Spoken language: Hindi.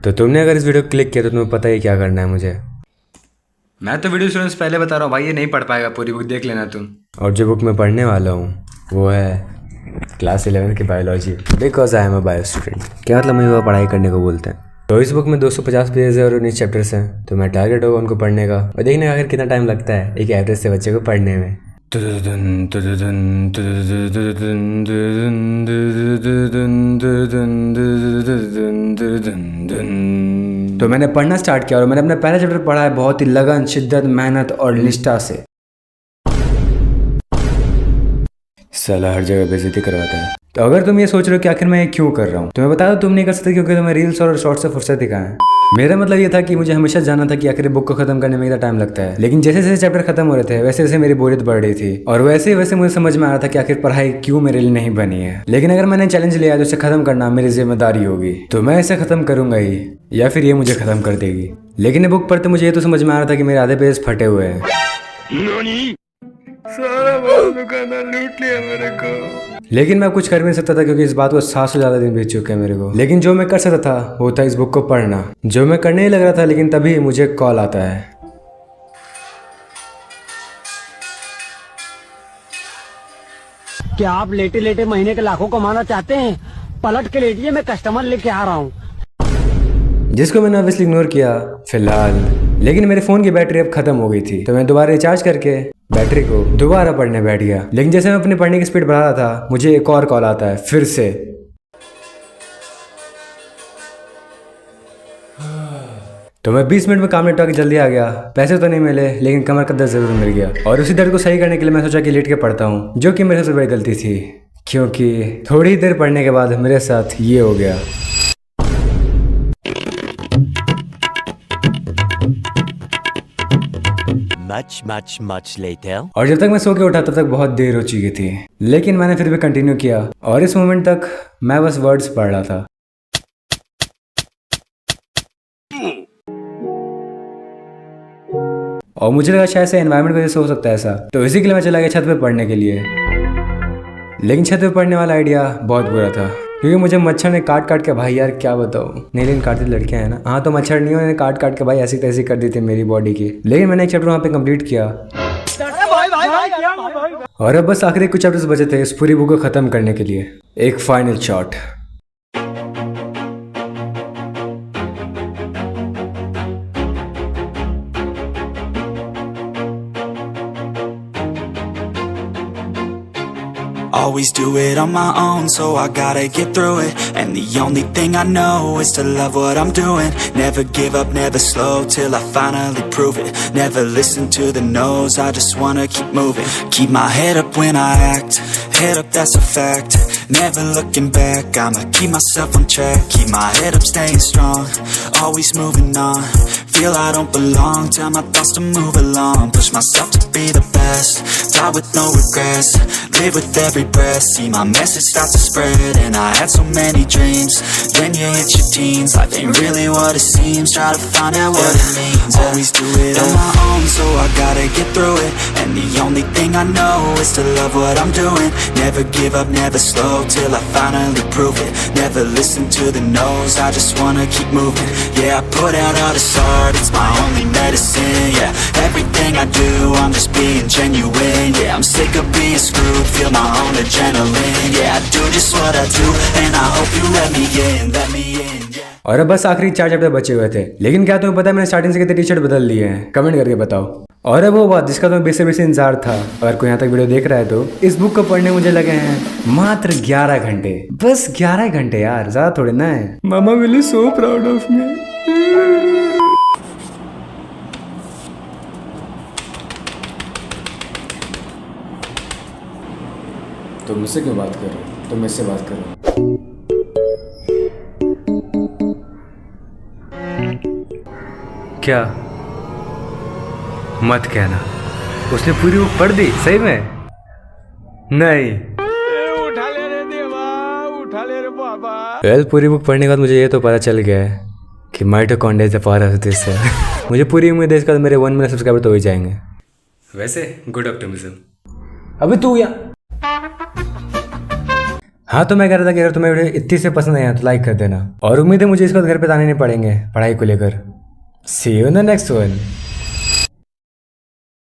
तो तुमने अगर इस वीडियो को क्लिक किया तो तुम्हें पता ही क्या करना है मुझे। मैं तो वीडियो शुरू से पहले बता रहा हूँ भाई, ये नहीं पढ़ पाएगा, पूरी बुक देख लेना तुम। और जो बुक मैं पढ़ने वाला हूँ वो है क्लास 11 की biology, because I am a bio student. क्या मतलब मुझे वो पढ़ाई करने को बोलते हैं। तो इस बुक में 250 पेज है और 19 चैप्टर्स हैं, तो मैं टारगेट होगा उनको पढ़ने का और देखने का आखिर कितना टाइम लगता है एक एवरेज से बच्चे को पढ़ने में। तो मैंने पढ़ना स्टार्ट किया और मैंने अपना पहला चैप्टर पढ़ा है बहुत ही लगन, शिद्दत, मेहनत और निष्ठा से। साला हर जगह बेइज्जती करवाता है। तो अगर तुम ये सोच रहे हो कि आखिर मैं ये क्यों कर रहा हूँ, तो मैं बता दूं तुम नहीं कर सकते क्योंकि तुम्हें रील्स और शॉर्ट्स से फुर्सत ही कहाँ है। मेरा मतलब ये था कि मुझे हमेशा जानना था कि आखिर बुक को खत्म करने में कितना टाइम लगता है, लेकिन जैसे जैसे चैप्टर खत्म हो रहे थे वैसे वैसे मेरी बोरियत बढ़ रही थी और वैसे वैसे मुझे समझ में आ रहा था कि आखिर पढ़ाई क्यों मेरे लिए नहीं बनी है। लेकिन अगर मैंने चैलेंज लिया तो इसे खत्म करना मेरी जिम्मेदारी होगी, तो मैं इसे खत्म करूंगा ही या फिर ये मुझे खत्म कर देगी। लेकिन ये बुक पढ़ते मुझे ये तो समझ में आ रहा था कि मेरे आधे पेज फटे हुए हैं। सारा दुकानदार लूट लिया मेरे को। लेकिन मैं कुछ कर भी नहीं सकता था क्योंकि इस बात को 7 से ज्यादा दिन बीत चुके हैं मेरे को। लेकिन जो मैं कर सकता था वो था इस बुक को पढ़ना, जो मैं करने ही लग रहा था। लेकिन तभी मुझे कॉल आता है। क्या आप लेटे लेटे महीने के लाखों कमाना चाहते हैं? पलट के लेटिए, मैं कस्टमर लेके आ रहा हूँ। जिसको मैंने ऑब्वियसली इग्नोर किया फिलहाल। लेकिन मेरे फोन की बैटरी अब खत्म हो गई थी, तो मैं दोबारा रिचार्ज करके बैटरी को दोबारा पढ़ने बैठ गया। लेकिन जैसे मैं अपनी पढ़ने की स्पीड बढ़ा रहा था मुझे एक और कॉल आता है फिर से। तो मैं 20 मिनट में काम निपटा के जल्दी आ गया। पैसे तो नहीं मिले लेकिन कमर का दर्द जरूर मिल गया और उसी दर्द को सही करने के लिए मैं सोचा कि लेट के पढ़ता हूँ, जो कि मेरे सबसे बड़ी गलती थी क्योंकि थोड़ी देर पढ़ने के बाद मेरे साथ ये हो गया। Much later. और जब तक मैं सो के उठा तब तक बहुत देर हो चुकी थी, लेकिन मैंने फिर भी कंटिन्यू किया और इस मोमेंट तक मैं बस वर्ड्स पढ़ रहा था। और मुझे लगा शायद से एनवायरनमेंट की वजह से हो सकता है ऐसा, तो इसी के लिए मैं चला गया छत पे पढ़ने के लिए। लेकिन छत पे पढ़ने वाला आइडिया बहुत बुरा था क्योंकि मुझे मच्छर ने काट काट के, भाई यार क्या बताऊँ, नहीं लेकिन काटती लड़कियां हैं ना। हाँ तो मच्छर नहीं, उन्होंने काट काट के भाई ऐसी तैसी कर दी थी मेरी बॉडी की। लेकिन मैंने एक चैप्टर वहाँ पे कंप्लीट किया और अब बस आखिरी कुछ चैप्टर्स बचे थे इस पूरी बुक को खत्म करने के लिए। एक final shot. Always do it on my own, so I gotta get through it. And the only thing I know is to love what I'm doing. Never give up, never slow, till I finally prove it. Never listen to the no's, I just wanna keep moving. Keep my head up when I act, head up that's a fact. Never looking back, I'ma keep myself on track. Keep my head up, staying strong, always moving on. Feel I don't belong, tell my thoughts to move along. Push myself to be the best, die with no regrets. Live with every breath, see my message start to spread. And I had so many dreams, then you hit your teens. Life ain't really what it seems, try to find out what it means. Always do it on my own, so I gotta get through it. And the only thing I know is to love what I'm doing. Never give up, never slow, till I finally prove it. Never listen to the no's, I just wanna keep moving. Yeah, I put out all this art, it's my only medicine. Yeah, everything I do, I'm just being genuine. Yeah, I'm sick of being screwed, feel my own adrenaline. Yeah, I do just what I do, and I hope you let me in, yeah. और अब बस आखिरी 4 चैप्टर बचे हुए थे। लेकिन क्या तुम्हें पता है मैंने स्टार्टिंग से कितने टी शर्ट बदल लिए हैं? कमेंट करके बताओ। और अब वो बात जिसका तुम्हें बेसे इंतजार था, अगर कोई यहाँ तक वीडियो देख रहा है तो इस बुक को पढ़ने मुझे लगे हैं मात्र 11 घंटे। बस 11 घंटे यार, ज्यादा थोड़े ना है। Mama will be so proud of me. तुम मुझसे क्यों बात कर रहे हो? तुम मुझसे बात करो। क्या? मत कहना उसने पूरी बुक पढ़ दी सही में? नहीं। उठा ले रे देवा, उठा ले रे बाबा। वेल पूरी बुक पढ़ने के बाद मुझे ये तो पता चल गया है कि mitochondria is a part of this cell. मुझे पूरी उम्मीद है इसका तो मेरे 1 मिलियन सब्सक्राइबर तो हो ही जाएंगे। वैसे गुड ऑप्टिमिज्म। अबे तू या हाँ तो मैं कह रहा था कि अगर तुम्हें वीडियो इतनी से पसंद आया तो लाइक कर देना, और उम्मीद है मुझे इसके बाद घर पे आने नहीं पड़ेंगे पढ़ाई को लेकर। See you in the next one.